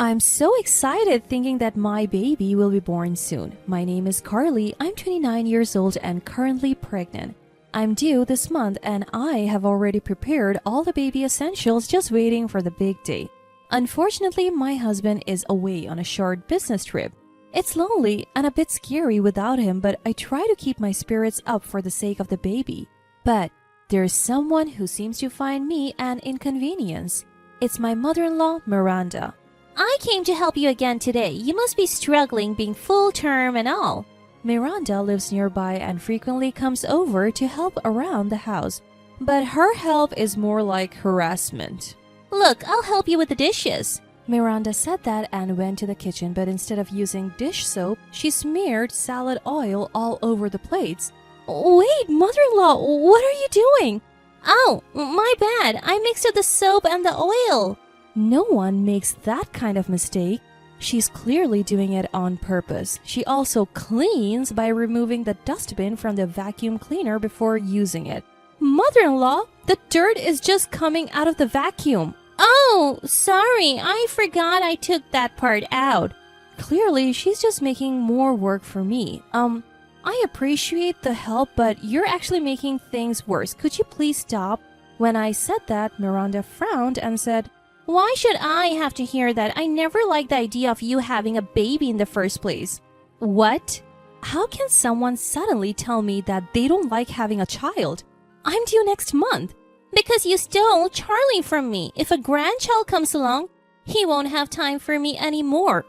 I'm so excited thinking that my baby will be born soon. My name is Carly. I'm 29 years old and currently pregnant. I'm due this month and I have already prepared all the baby essentials just waiting for the big day. Unfortunately, my husband is away on a short business trip. It's lonely and a bit scary without him, but I try to keep my spirits up for the sake of the baby. But there's someone who seems to find me an inconvenience. It's my mother-in-law, Miranda. I came to help you again today. You must be struggling being full term and all. Miranda lives nearby and frequently comes over to help around the house, but her help is more like harassment. Look, I'll help you with the dishes. Miranda said that and went to the kitchen, but instead of using dish soap, she smeared salad oil all over the plates. Wait, mother-in-law, what are you doing? Oh, my bad. I mixed up the soap and the oil. No one makes that kind of mistake. She's clearly doing it on purpose. She also cleans by removing the dustbin from the vacuum cleaner before using it. Mother-in-law, the dirt is just coming out of the vacuum. Oh, sorry. I forgot I took that part out. Clearly, she's just making more work for me. I appreciate the help, but you're actually making things worse. Could you please stop? When I said that, Miranda frowned and said, Why should I have to hear that? I never liked the idea of you having a baby in the first place. What? How can someone suddenly tell me that they don't like having a child? I'm due next month. Because you stole Charlie from me. If a grandchild comes along, he won't have time for me anymore.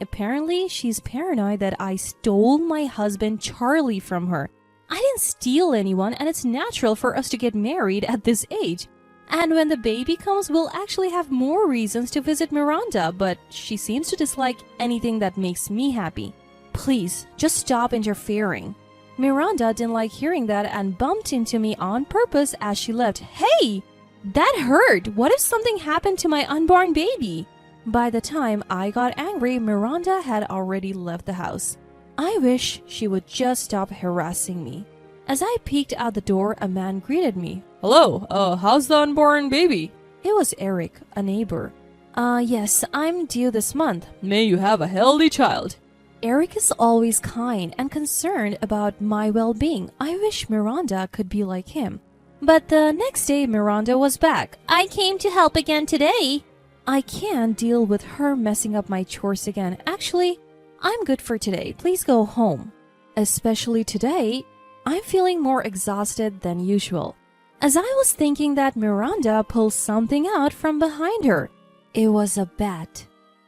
Apparently, she's paranoid that I stole my husband Charlie from her. I didn't steal anyone, and it's natural for us to get married at this age. And when the baby comes, we'll actually have more reasons to visit Miranda, but she seems to dislike anything that makes me happy. Please, just stop interfering. Miranda didn't like hearing that and bumped into me on purpose as she left. Hey! That hurt! What if something happened to my unborn baby? By the time I got angry, Miranda had already left the house. I wish she would just stop harassing me. As I peeked out the door, a man greeted me. Hello, how's the unborn baby? It was Eric, a neighbor. Yes, I'm due this month. May you have a healthy child. Eric is always kind and concerned about my well-being. I wish Miranda could be like him. But the next day, Miranda was back. I came to help again today. I can't deal with her messing up my chores again. Actually, I'm good for today. Please go home. Especially today, I'm feeling more exhausted than usual. As I was thinking that, Miranda pulled something out from behind her. It was a bat.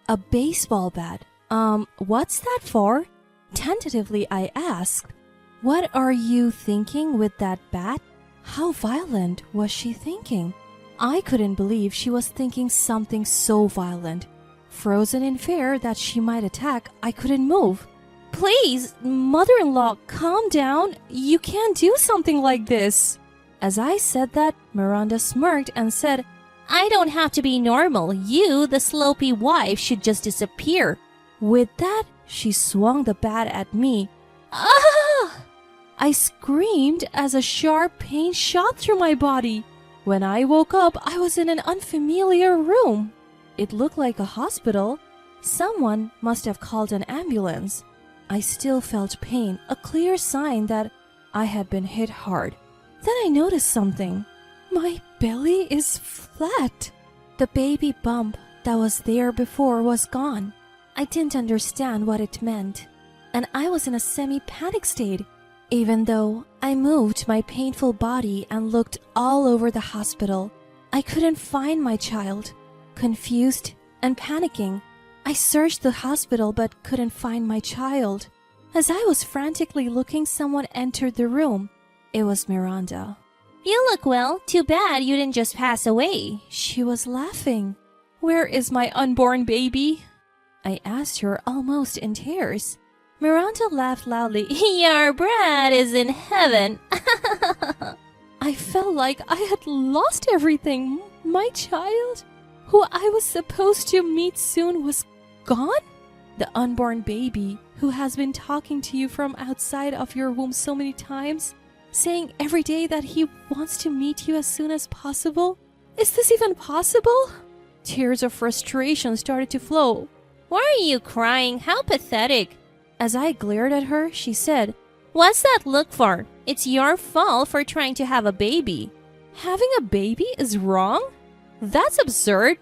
A baseball bat. What's that for? Tentatively, I asked, What are you thinking with that bat? How violent was she thinking? I couldn't believe she was thinking something so violent. Frozen in fear that she might attack, I couldn't move. Please, mother-in-law, calm down. You can't do something like this. As I said that, Miranda smirked and said, I don't have to be normal. You, the slopey wife, should just disappear. With that, she swung the bat at me. Ah! I screamed as a sharp pain shot through my body. When I woke up, I was in an unfamiliar room. It looked like a hospital. Someone must have called an ambulance. I still felt pain, a clear sign that I had been hit hard. Then I noticed something. My belly is flat. The baby bump that was there before was gone. I didn't understand what it meant, and I was in a semi-panic state. Even though I moved my painful body and looked all over the hospital, I couldn't find my child. Confused and panicking, I searched the hospital but couldn't find my child. As I was frantically looking, someone entered the room. It was Miranda. You look well. Too bad you didn't just pass away. She was laughing. Where is my unborn baby? I asked her, almost in tears. Miranda laughed loudly. Your brat is in heaven. I felt like I had lost everything. My child, who I was supposed to meet soon, was gone? The unborn baby who has been talking to you from outside of your womb so many times, saying every day that he wants to meet you as soon as possible? Is this even possible? Tears of frustration started to flow. Why are you crying? How pathetic. As I glared at her, she said, What's that look for? It's your fault for trying to have a baby. "Having a baby is wrong? That's absurd."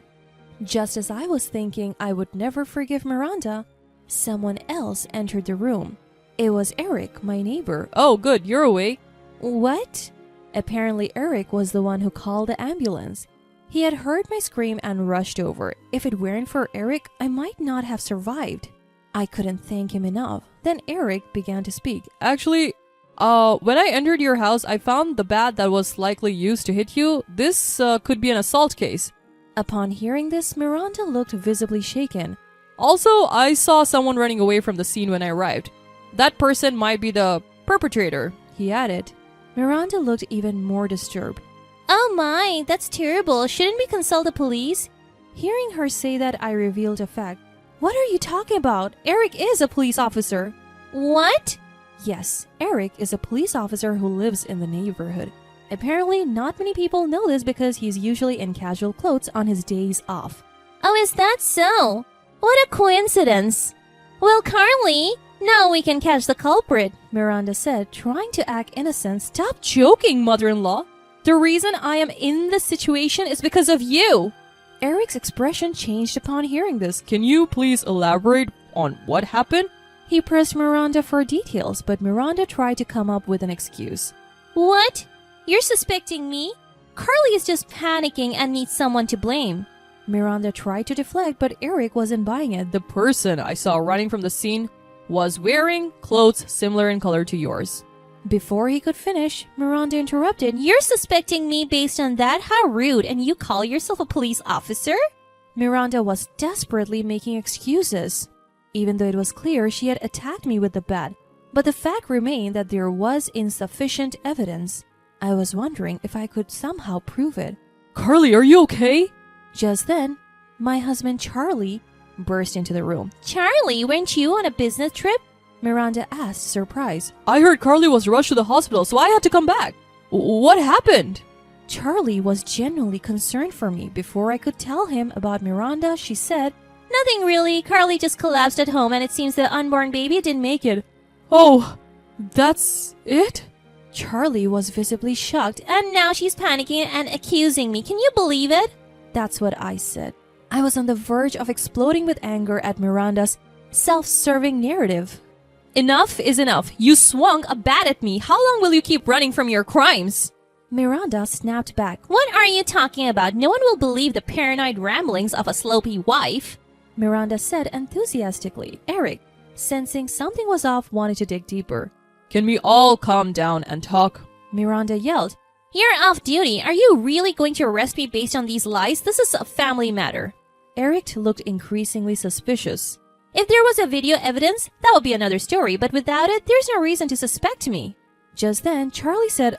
Just as I was thinking I would never forgive Miranda, someone else entered the room. It was Eric, my neighbor. Oh, good, you're awake. What? Apparently, Eric was the one who called the ambulance. He had heard my scream and rushed over. If it weren't for Eric, I might not have survived. I couldn't thank him enough. Then Eric began to speak. Actually, when I entered your house, I found the bat that was likely used to hit you. This could be an assault case. Upon hearing this, Miranda looked visibly shaken. Also, I saw someone running away from the scene when I arrived. That person might be the perpetrator, he added. Miranda looked even more disturbed. Oh my, that's terrible. Shouldn't we consult the police? Hearing her say that, I revealed a fact. What are you talking about? Eric is a police officer. What? Yes, Eric is a police officer who lives in the neighborhood. Apparently, not many people know this because he's usually in casual clothes on his days off. Oh, is that so? What a coincidence. Well, Carly, now we can catch the culprit, Miranda said, trying to act innocent. Stop joking, mother-in-law. The reason I am in this situation is because of you. Eric's expression changed upon hearing this. Can you please elaborate on what happened? He pressed Miranda for details, but Miranda tried to come up with an excuse. What? You're suspecting me? Carly is just panicking and needs someone to blame. Miranda tried to deflect, but Eric wasn't buying it. The person I saw running from the scene was wearing clothes similar in color to yours. Before he could finish, Miranda interrupted. You're suspecting me based on that? How rude, and you call yourself a police officer? Miranda was desperately making excuses, even though it was clear she had attacked me with the bat. But the fact remained that there was insufficient evidence. I was wondering if I could somehow prove it. Carly, are you okay? Just then, my husband Charlie burst into the room. Charlie, weren't you on a business trip? Miranda asked, surprised. I heard Carly was rushed to the hospital, so I had to come back. What happened? Charlie was genuinely concerned for me. Before I could tell him about Miranda, she said, Nothing really. Carly just collapsed at home and it seems the unborn baby didn't make it. Oh, that's it? Charlie was visibly shocked. And now she's panicking and accusing me. Can you believe it? That's what I said. I was on the verge of exploding with anger at Miranda's self-serving narrative. Enough is enough. You swung a bat at me. How long will you keep running from your crimes? Miranda snapped back. What are you talking about? No one will believe the paranoid ramblings of a sloppy wife. Miranda said enthusiastically. Eric, sensing something was off, wanted to dig deeper. Can we all calm down and talk? Miranda yelled. You're off duty. Are you really going to arrest me based on these lies? This is a family matter. Eric looked increasingly suspicious. If there was a video evidence, that would be another story, but without it, there's no reason to suspect me. Just then, Charlie said,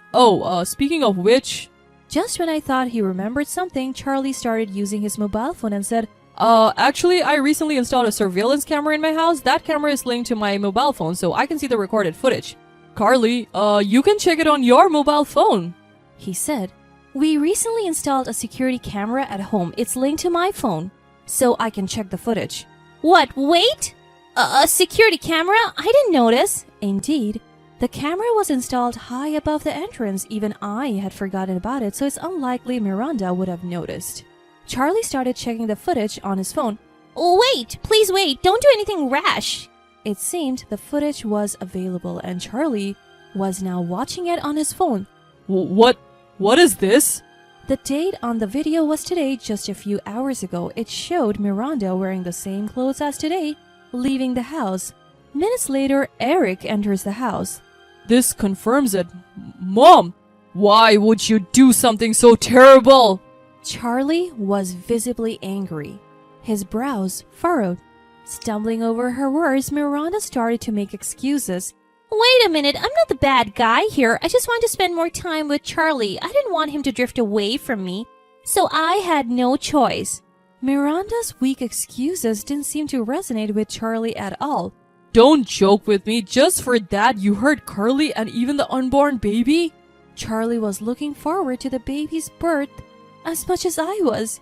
Speaking of which... Just when I thought he remembered something, Charlie started using his mobile phone and said, Actually, I recently installed a surveillance camera in my house. That camera is linked to my mobile phone, so I can see the recorded footage. Carly, you can check it on your mobile phone. He said, We recently installed a security camera at home. It's linked to my phone, so I can check the footage. What? Wait? A security camera? I didn't notice. Indeed, the camera was installed high above the entrance. Even I had forgotten about it, so it's unlikely Miranda would have noticed. Charlie started checking the footage on his phone. Wait, please wait. Don't do anything rash. It seemed the footage was available, and Charlie was now watching it on his phone. What is this? The date on the video was today, just a few hours ago. It showed Miranda wearing the same clothes as today, leaving the house. Minutes later, Eric enters the house. This confirms it. Mom, why would you do something so terrible? Charlie was visibly angry. His brows furrowed. Stumbling over her words, Miranda started to make excuses. Wait a minute, I'm not the bad guy here. I just want to spend more time with Charlie. I didn't want him to drift away from me, so I had no choice. Miranda's weak excuses didn't seem to resonate with Charlie at all. Don't joke with me. Just for that, you hurt Carly and even the unborn baby? Charlie was looking forward to the baby's birth as much as I was.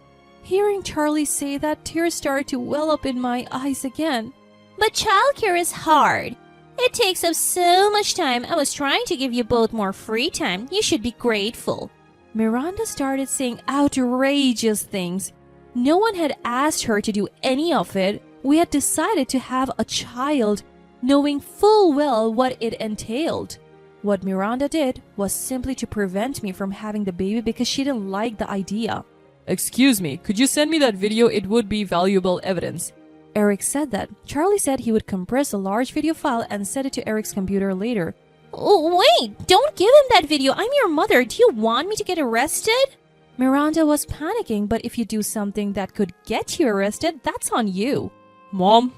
Hearing Charlie say that, tears started to well up in my eyes again. But childcare is hard. It takes up so much time. I was trying to give you both more free time. You should be grateful. Miranda started saying outrageous things. No one had asked her to do any of it. We had decided to have a child, knowing full well what it entailed. What Miranda did was simply to prevent me from having the baby because she didn't like the idea. Excuse me, could you send me that video? It would be valuable evidence. Eric said that. Charlie said he would compress a large video file and send it to Eric's computer later. Oh, wait, don't give him that video. I'm your mother. Do you want me to get arrested? Miranda was panicking, but if you do something that could get you arrested, that's on you. Mom,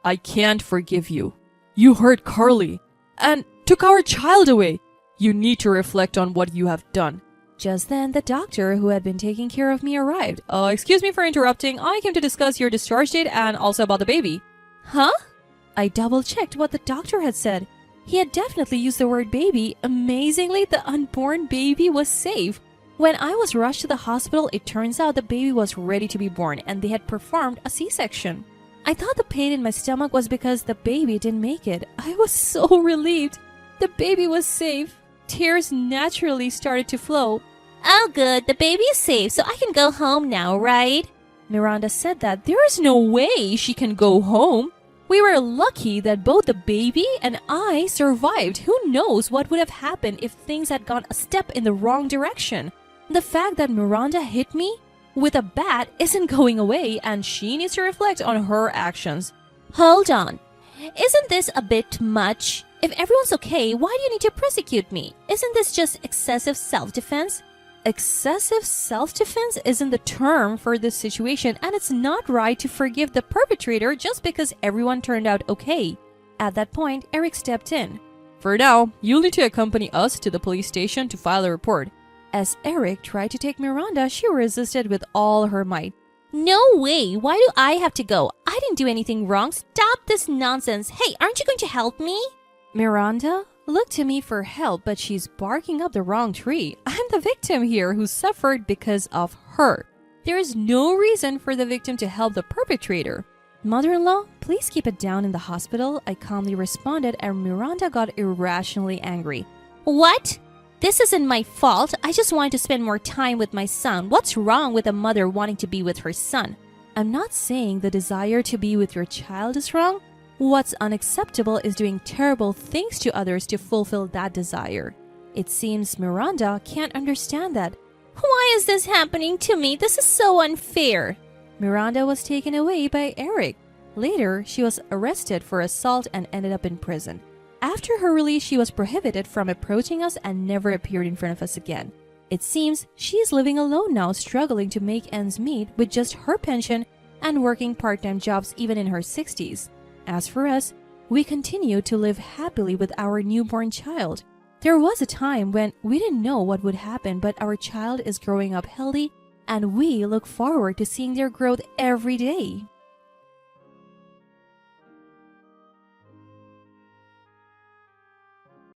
I can't forgive you. You hurt Carly and took our child away. You need to reflect on what you have done. Just then, the doctor who had been taking care of me arrived. Excuse me for interrupting. I came to discuss your discharge date and also about the baby. Huh? I double-checked what the doctor had said. He had definitely used the word baby. Amazingly, the unborn baby was safe. When I was rushed to the hospital, it turns out the baby was ready to be born and they had performed a C-section. I thought the pain in my stomach was because the baby didn't make it. I was so relieved. The baby was safe. Tears naturally started to flow. Oh, good. The baby is safe, so I can go home now, right? Miranda said that there is no way she can go home. We were lucky that both the baby and I survived. Who knows what would have happened if things had gone a step in the wrong direction. The fact that Miranda hit me with a bat isn't going away, and she needs to reflect on her actions. Hold on. Isn't this a bit much? If everyone's okay, why do you need to prosecute me? Isn't this just excessive self-defense? Excessive self-defense isn't the term for this situation, and it's not right to forgive the perpetrator just because everyone turned out okay. At that point, Eric stepped in. For now, you'll need to accompany us to the police station to file a report. As Eric tried to take Miranda, she resisted with all her might. No way! Why do I have to go? I didn't do anything wrong. Stop this nonsense. Hey, aren't you going to help me? Miranda looked to me for help, but she's barking up the wrong tree. I'm the victim here who suffered because of her. There is no reason for the victim to help the perpetrator. Mother-in-law, please keep it down in the hospital, I calmly responded, and Miranda got irrationally angry. What? This isn't my fault. I just wanted to spend more time with my son. What's wrong with a mother wanting to be with her son? I'm not saying the desire to be with your child is wrong. What's unacceptable is doing terrible things to others to fulfill that desire. It seems Miranda can't understand that. Why is this happening to me? This is so unfair. Miranda was taken away by Eric. Later, she was arrested for assault and ended up in prison. After her release, she was prohibited from approaching us and never appeared in front of us again. It seems she is living alone now, struggling to make ends meet with just her pension and working part-time jobs even in her 60s. As for us, we continue to live happily with our newborn child. There was a time when we didn't know what would happen, but our child is growing up healthy, and we look forward to seeing their growth every day.